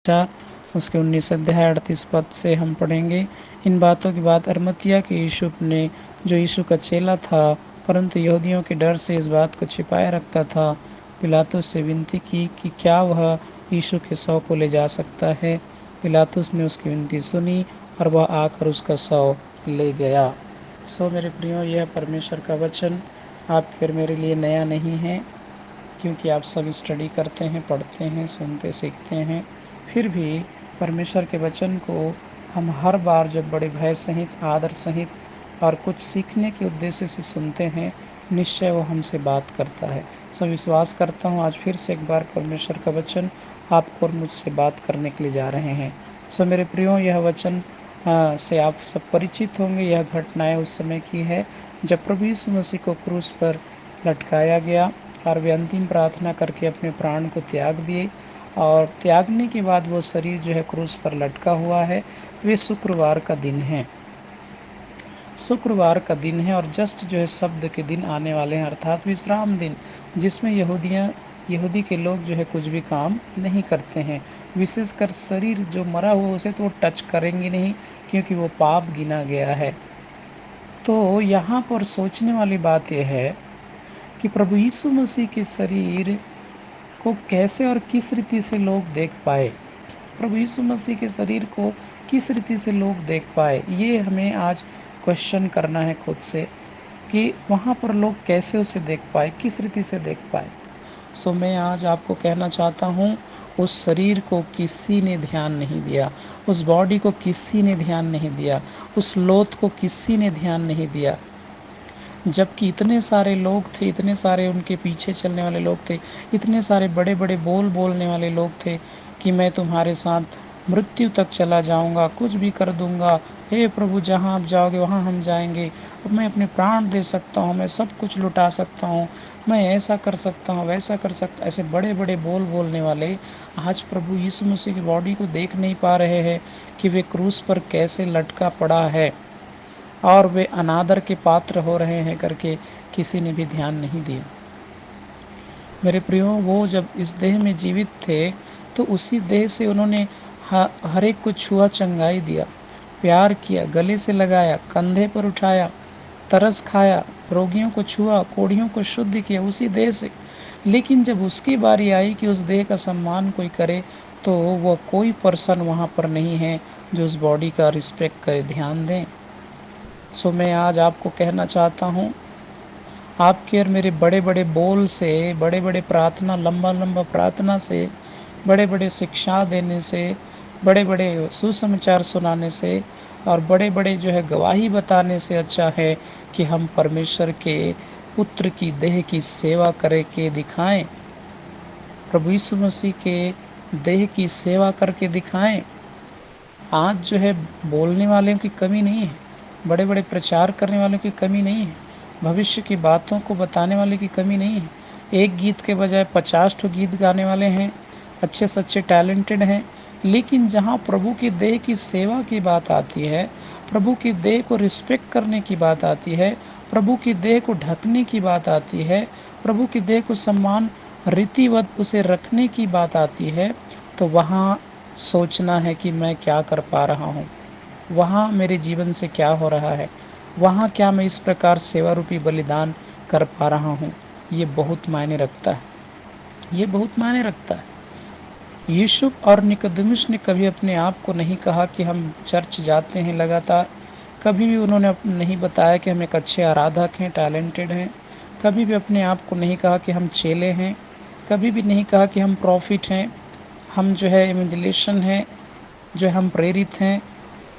चार उसके 19 अध्याय 38 पद से हम पढ़ेंगे। इन बातों के बाद अरमतिया के यूसुफ ने, जो यीशु का चेला था परंतु यहूदियों के डर से इस बात को छिपाए रखता था, पिलातुस से विनती की कि क्या वह यीशु के शव को ले जा सकता है। पिलातुस ने उसकी विनती सुनी और वह आकर उसका शव ले गया। मेरे प्रियो, यह परमेश्वर का वचन आपके और मेरे लिए नया नहीं है, क्योंकि आप सब स्टडी करते हैं, पढ़ते हैं, सुनते सीखते हैं। फिर भी परमेश्वर के वचन को हम हर बार जब बड़े भय सहित, आदर सहित और कुछ सीखने के उद्देश्य से सुनते हैं, निश्चय वो हमसे बात करता है। विश्वास करता हूँ आज फिर से एक बार परमेश्वर का वचन आपको और मुझसे बात करने के लिए जा रहे हैं। मेरे प्रियो, यह वचन से आप सब परिचित होंगे। यह घटनाएं उस समय की है जब प्रभु यीशु मसीह को क्रूस पर लटकाया गया और वे अंतिम प्रार्थना करके अपने प्राण को त्याग दिए। और त्यागने के बाद वो शरीर जो है क्रूस पर लटका हुआ है। वे शुक्रवार का दिन है, शुक्रवार का दिन है और जस्ट जो है शब्द के दिन आने वाले हैं, अर्थात विश्राम दिन, जिसमें यहूदी के लोग जो है कुछ भी काम नहीं करते हैं। विशेषकर शरीर जो मरा हुआ उसे तो वो टच करेंगे नहीं, क्योंकि वो पाप गिना गया है। तो यहाँ पर सोचने वाली बात यह है कि प्रभु यीशु मसीह के शरीर को कैसे और किस रीति से लोग देख पाए, प्रभु यीशु मसीह के शरीर को किस रीति से लोग देख पाए, ये हमें आज क्वेश्चन करना है खुद से कि वहाँ पर लोग कैसे उसे देख पाए, किस रीति से देख पाए। मैं आज आपको कहना चाहता हूँ, उस शरीर को किसी ने ध्यान नहीं दिया, उस बॉडी को किसी ने ध्यान नहीं दिया, उस लोथ को किसी ने ध्यान नहीं दिया। जबकि इतने सारे लोग थे, इतने सारे उनके पीछे चलने वाले लोग थे, इतने सारे बड़े बड़े बोलने वाले लोग थे कि मैं तुम्हारे साथ मृत्यु तक चला जाऊंगा, कुछ भी कर दूंगा, हे प्रभु जहां आप जाओगे वहां हम जाएंगे, मैं अपने प्राण दे सकता हूं, मैं सब कुछ लुटा सकता हूं, मैं ऐसा कर सकता हूं, वैसा कर सकता। ऐसे बड़े बड़े बोलने वाले आज प्रभु यीशु मसीह की बॉडी को देख नहीं पा रहे हैं कि वे क्रूस पर कैसे लटका पड़ा है और वे अनादर के पात्र हो रहे हैं करके किसी ने भी ध्यान नहीं दिया। मेरे प्रियो, वो जब इस देह में जीवित थे तो उसी देह से उन्होंने हर एक को छुआ, चंगाई दिया, प्यार किया, गले से लगाया, कंधे पर उठाया, तरस खाया, रोगियों को छुआ, कोढ़ियों को शुद्ध किया उसी देह से। लेकिन जब उसकी बारी आई कि उस देह का सम्मान कोई करे, तो वह कोई पर्सन वहाँ पर नहीं है जो उस बॉडी का रिस्पेक्ट करे, ध्यान दें। मैं आज आपको कहना चाहता हूँ, आपके और मेरे बड़े बड़े बोल से, बड़े बड़े प्रार्थना, लंबा लंबा प्रार्थना से, बड़े बड़े शिक्षा देने से, बड़े बड़े सुसमाचार सुनाने से और बड़े बड़े जो है गवाही बताने से अच्छा है कि हम परमेश्वर के पुत्र की देह की सेवा करके दिखाएं, प्रभु यीशु मसीह के देह की सेवा करके दिखाएं। आज जो है बोलने वालों की कमी नहीं है, बड़े बड़े प्रचार करने वालों की कमी नहीं है, भविष्य की बातों को बताने वाले की कमी नहीं है। एक गीत के बजाय 50 गीत गाने वाले हैं, अच्छे से अच्छे टैलेंटेड हैं। लेकिन जहाँ प्रभु की देह की सेवा की बात आती है, प्रभु की देह को रिस्पेक्ट करने की बात आती है, प्रभु की देह को ढकने की बात आती है, प्रभु की देह को सम्मान रीतिवत उसे रखने की बात आती है, तो वहाँ सोचना है कि मैं क्या कर पा रहा हूँ, वहाँ मेरे जीवन से क्या हो रहा है, वहाँ क्या मैं इस प्रकार सेवा रूपी बलिदान कर पा रहा हूँ। ये बहुत मायने रखता है, ये बहुत मायने रखता है। यूसुफ और निकोदेमुस ने कभी अपने आप को नहीं कहा कि हम चर्च जाते हैं लगातार, कभी भी उन्होंने नहीं बताया कि हम एक अच्छे आराधक हैं, टैलेंटेड हैं, कभी भी अपने आप को नहीं कहा कि हम चेले हैं, कभी भी नहीं कहा कि हम प्रॉफिट हैं, हम जो है इमेजिलेशन है, जो हम प्रेरित हैं।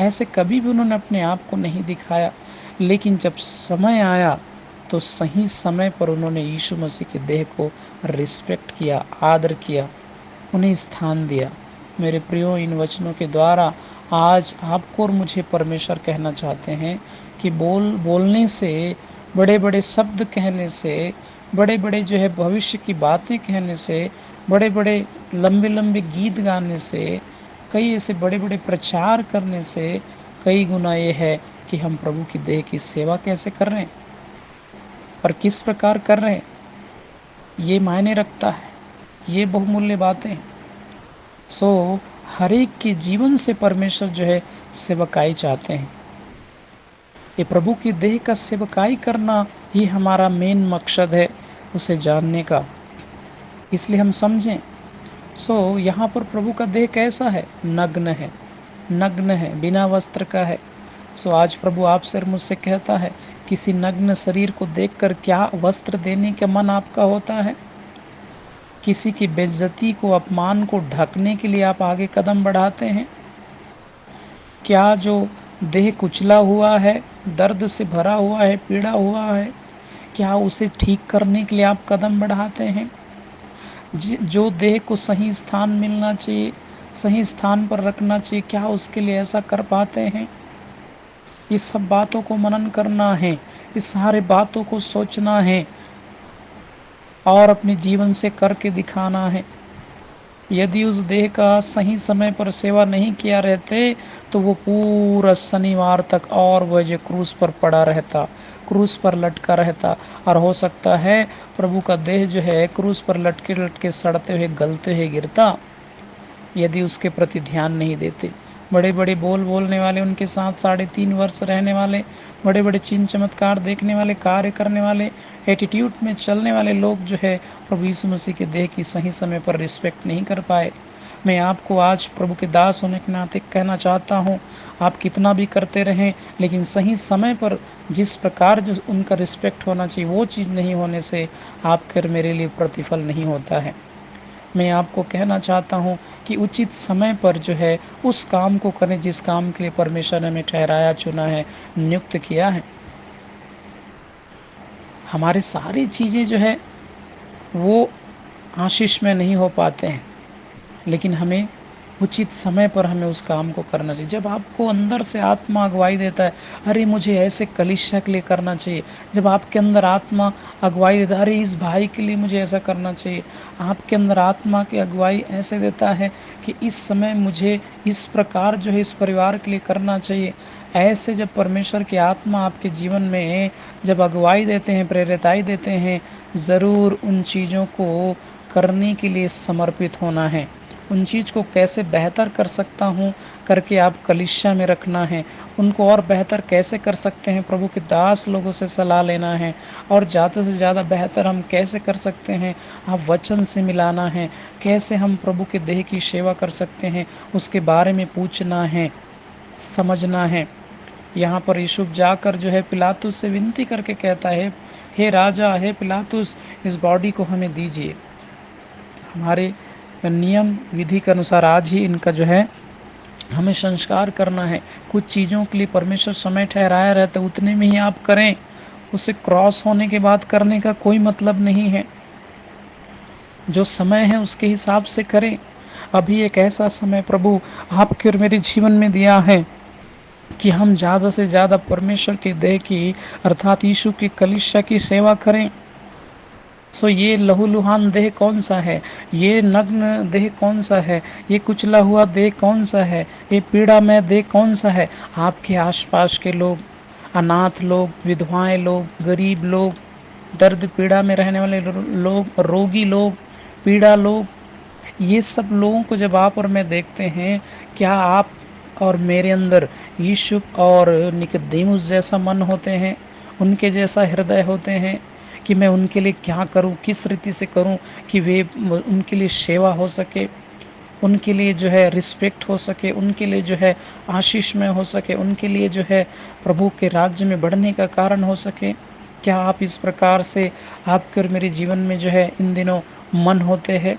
ऐसे कभी भी उन्होंने अपने आप को नहीं दिखाया। लेकिन जब समय आया तो सही समय पर उन्होंने यीशु मसीह के देह को रिस्पेक्ट किया, आदर किया, उन्हें स्थान दिया। मेरे प्रियो, इन वचनों के द्वारा आज आपको और मुझे परमेश्वर कहना चाहते हैं कि बोलने से, बड़े बड़े शब्द कहने से, बड़े बड़े जो है भविष्य की बातें कहने से, बड़े बड़े लंबे लंबे गीत गाने से, कई ऐसे बड़े बड़े प्रचार करने से कई गुना ये है कि हम प्रभु की देह की सेवा कैसे कर रहे हैं और किस प्रकार कर रहे हैं, ये मायने रखता है, ये बहुमूल्य बातें। हर एक के जीवन से परमेश्वर जो है सेवकाई चाहते हैं। ये प्रभु की देह का सेवकाई करना ही हमारा मेन मकसद है, उसे जानने का। इसलिए हम समझें। यहाँ पर प्रभु का देह कैसा है? नग्न है, नग्न है, बिना वस्त्र का है। आज प्रभु आपसे और मुझसे कहता है, किसी नग्न शरीर को देखकर क्या वस्त्र देने का मन आपका होता है? किसी की बेइज्जती को, अपमान को ढकने के लिए आप आगे कदम बढ़ाते हैं? क्या जो देह कुचला हुआ है, दर्द से भरा हुआ है, पीड़ा हुआ है, क्या उसे ठीक करने के लिए आप कदम बढ़ाते हैं? जो देह को सही स्थान मिलना चाहिए, सही स्थान पर रखना चाहिए, क्या उसके लिए ऐसा कर पाते हैं? ये सब बातों को मनन करना है, इस सारे बातों को सोचना है और अपने जीवन से करके दिखाना है। यदि उस देह का सही समय पर सेवा नहीं किया रहते तो वो पूरा शनिवार तक और वह जो क्रूस पर पड़ा रहता, क्रूस पर लटका रहता, और हो सकता है प्रभु का देह जो है क्रूस पर लटके लटके सड़ते हुए, गलते हुए गिरता, यदि उसके प्रति ध्यान नहीं देते। बड़े बड़े बोलने वाले, उनके साथ 3.5 वर्ष रहने वाले, बड़े बड़े चिन्ह चमत्कार देखने वाले, कार्य करने वाले, एटीट्यूड में चलने वाले लोग जो है प्रभु यीशु मसीह के देह की सही समय पर रिस्पेक्ट नहीं कर पाए। मैं आपको आज प्रभु के दास होने के नाते कहना चाहता हूँ, आप कितना भी करते रहें, लेकिन सही समय पर जिस प्रकार जो उनका रिस्पेक्ट होना चाहिए, वो चीज़ नहीं होने से आपके और मेरे लिए प्रतिफल नहीं होता है। मैं आपको कहना चाहता हूँ कि उचित समय पर जो है उस काम को करें जिस काम के लिए परमेश्वर ने हमें ठहराया, चुना है, नियुक्त किया है। हमारी सारी चीज़ें जो है वो आशीष में नहीं हो पाते हैं, लेकिन हमें उचित समय पर हमें उस काम को करना चाहिए। जब आपको अंदर से आत्मा अगुवाई देता है, अरे मुझे ऐसे कलीसिया के लिए करना चाहिए, जब आपके अंदर आत्मा अगुवाई देता है, अरे इस भाई के लिए मुझे ऐसा करना चाहिए, आपके अंदर आत्मा की अगुवाई ऐसे देता है कि इस समय मुझे इस प्रकार जो है इस परिवार के लिए करना चाहिए, ऐसे जब परमेश्वर की आत्मा आपके जीवन में जब अगुवाई देते हैं, प्रेरिताई देते हैं, ज़रूर उन चीज़ों को करने के लिए समर्पित होना है। उन चीज़ को कैसे बेहतर कर सकता हूँ करके आप कलीसिया में रखना है, उनको और बेहतर कैसे कर सकते हैं प्रभु के दास लोगों से सलाह लेना है, और ज़्यादा से ज़्यादा बेहतर हम कैसे कर सकते हैं आप वचन से मिलाना है, कैसे हम प्रभु के देह की सेवा कर सकते हैं उसके बारे में पूछना है, समझना है। यहाँ पर यूसुफ जाकर जो है पिलातुस से विनती करके कहता है, हे राजा, हे पिलातुस, इस बॉडी को हमें दीजिए। हमारे नियम विधि के अनुसार आज ही इनका जो है हमें संस्कार करना है। कुछ चीज़ों के लिए परमेश्वर समय ठहराया रहता है, उतने में ही आप करें, उसे क्रॉस होने के बाद करने का कोई मतलब नहीं है। जो समय है उसके हिसाब से करें। अभी एक ऐसा समय प्रभु आपके और मेरे जीवन में दिया है कि हम ज़्यादा से ज़्यादा परमेश्वर के देह की अर्थात यीशु की कलीसिया की सेवा करें। ये लहूलुहान देह कौन सा है, ये नग्न देह कौन सा है, ये कुचला हुआ देह कौन सा है, ये पीड़ा में देह कौन सा है? आपके आसपास के लोग, अनाथ लोग, विधवाएं लोग, गरीब लोग, दर्द पीड़ा में रहने वाले लोग, रोगी लोग, पीड़ा लोग, ये सब लोगों को जब आप और मैं देखते हैं, क्या आप और मेरे अंदर यीशु और निकोदेमुस जैसा मन होते हैं, उनके जैसा हृदय होते हैं कि मैं उनके लिए क्या करूं, किस रीति से करूं कि वे उनके लिए सेवा हो सके, उनके लिए जो है रिस्पेक्ट हो सके, उनके लिए जो है आशीष में हो सके, उनके लिए जो है प्रभु के राज्य में बढ़ने का कारण हो सके? क्या आप इस प्रकार से आपके और मेरे जीवन में जो है इन दिनों मन होते हैं?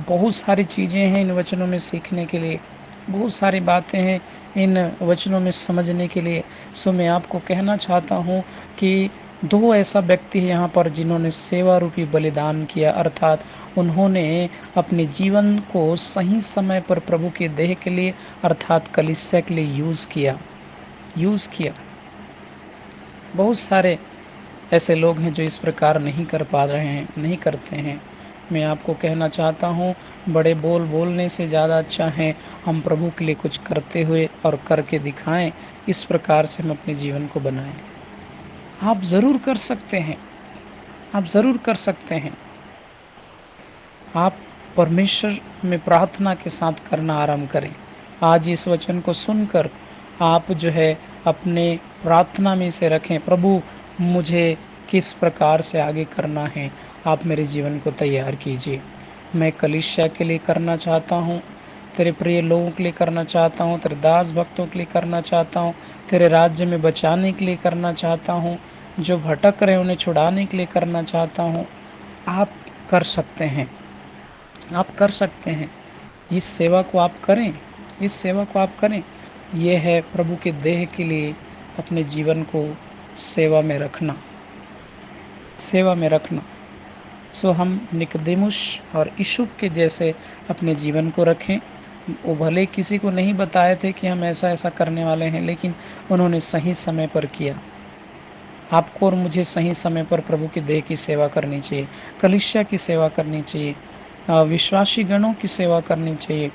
बहुत सारी चीज़ें हैं इन वचनों में सीखने के लिए, बहुत सारी बातें हैं इन वचनों में समझने के लिए। मैं आपको कहना चाहता हूँ कि दो ऐसा व्यक्ति है यहाँ पर जिन्होंने सेवा रूपी बलिदान किया, अर्थात उन्होंने अपने जीवन को सही समय पर प्रभु के देह के लिए अर्थात कलीसिया के लिए यूज़ किया। बहुत सारे ऐसे लोग हैं जो इस प्रकार नहीं कर पा रहे हैं, नहीं करते हैं। मैं आपको कहना चाहता हूँ, बड़े बोलने से ज़्यादा अच्छा है हम प्रभु के लिए कुछ करते हुए और करके दिखाएं। इस प्रकार से हम अपने जीवन को बनाएं। आप ज़रूर कर सकते हैं, आप ज़रूर कर सकते हैं। आप परमेश्वर में प्रार्थना के साथ करना आरंभ करें। आज इस वचन को सुनकर आप जो है अपने प्रार्थना में इसे रखें, प्रभु मुझे किस प्रकार से आगे करना है, आप मेरे जीवन को तैयार कीजिए। मैं कलीसिया के लिए करना चाहता हूँ, तेरे प्रिय लोगों के लिए करना चाहता हूँ, तेरे दास भक्तों के लिए करना चाहता हूँ, तेरे राज्य में बचाने के लिए करना चाहता हूँ, जो भटक रहे उन्हें छुड़ाने के लिए करना चाहता हूँ। आप कर सकते हैं, आप कर सकते हैं। इस सेवा को आप करें, इस सेवा को आप करें। यह है प्रभु के देह के लिए अपने जीवन को सेवा में रखना, सेवा में रखना। सो हम निकोदेमुस और यूसुफ के जैसे अपने जीवन को रखें। वो भले किसी को नहीं बताए थे कि हम ऐसा ऐसा करने वाले हैं, लेकिन उन्होंने सही समय पर किया। आपको और मुझे सही समय पर प्रभु के देह की सेवा करनी चाहिए, कलीसिया की सेवा करनी चाहिए, विश्वासी गणों की सेवा करनी चाहिए,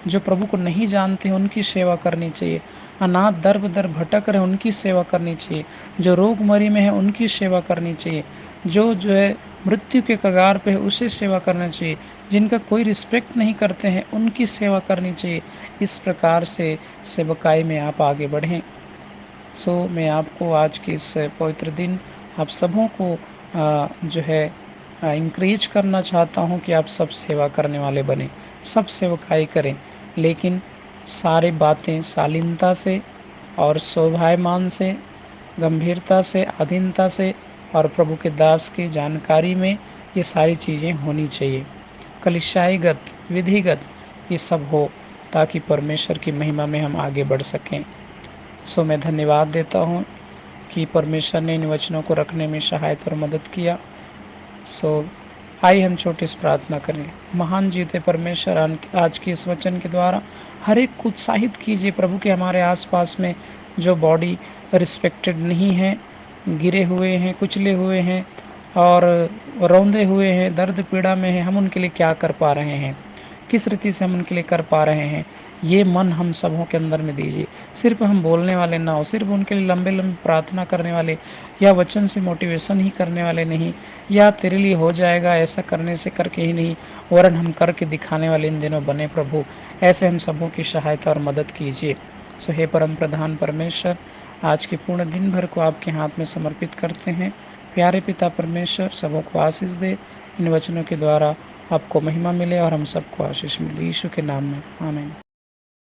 जो प्रभु को नहीं जानते हैं उनकी सेवा करनी चाहिए, अनाथ दर बदर भटक रहे उनकी सेवा करनी चाहिए, जो रोगमरी में है उनकी सेवा करनी चाहिए, जो है मृत्यु के कगार पे है उसे सेवा करना चाहिए, जिनका कोई रिस्पेक्ट नहीं करते हैं उनकी सेवा करनी चाहिए। इस प्रकार से सेवकाई में आप आगे बढ़ें। सो मैं आपको आज के इस पवित्र दिन आप सबों को जो है इंकरेज करना चाहता हूँ कि आप सब सेवा करने वाले बने, सब सेवकाई करें, लेकिन सारी बातें शालीनता से और शोभायमान से, गंभीरता से, अधीनता से और प्रभु के दास की जानकारी में ये सारी चीज़ें होनी चाहिए। कलिसियाईगत, विधिगत ये सब हो, ताकि परमेश्वर की महिमा में हम आगे बढ़ सकें। सो मैं धन्यवाद देता हूँ कि परमेश्वर ने इन वचनों को रखने में सहायता और मदद किया। सो आइए हम छोटी सी प्रार्थना करें। महान जीते परमेश्वर, आज के इस वचन के द्वारा हर एक को उत्साहित कीजिए प्रभु के हमारे आसपास में जो बॉडी रिस्पेक्टेड नहीं है, गिरे हुए हैं, कुचले हुए हैं और रौंदे हुए हैं, दर्द पीड़ा में हैं, हम उनके लिए क्या कर पा रहे हैं, किस रीति से हम उनके लिए कर पा रहे हैं, ये मन हम सबों के अंदर में दीजिए। सिर्फ हम बोलने वाले ना हो, सिर्फ उनके लिए लंबे लंबे प्रार्थना करने वाले या वचन से मोटिवेशन ही करने वाले नहीं, या तेरे लिए हो जाएगा ऐसा करने से करके ही नहीं, वरन हम करके दिखाने वाले इन दिनों बने प्रभु। ऐसे हम सबों की सहायता और मदद कीजिए। सो हे परम प्रधान परमेश्वर, आज के पूर्ण दिन भर को आपके हाथ में समर्पित करते हैं। प्यारे पिता परमेश्वर, सबों को आशीष दे, इन वचनों के द्वारा आपको महिमा मिले और हम सबको आशीष मिले, यीशु के नाम में, आमीन।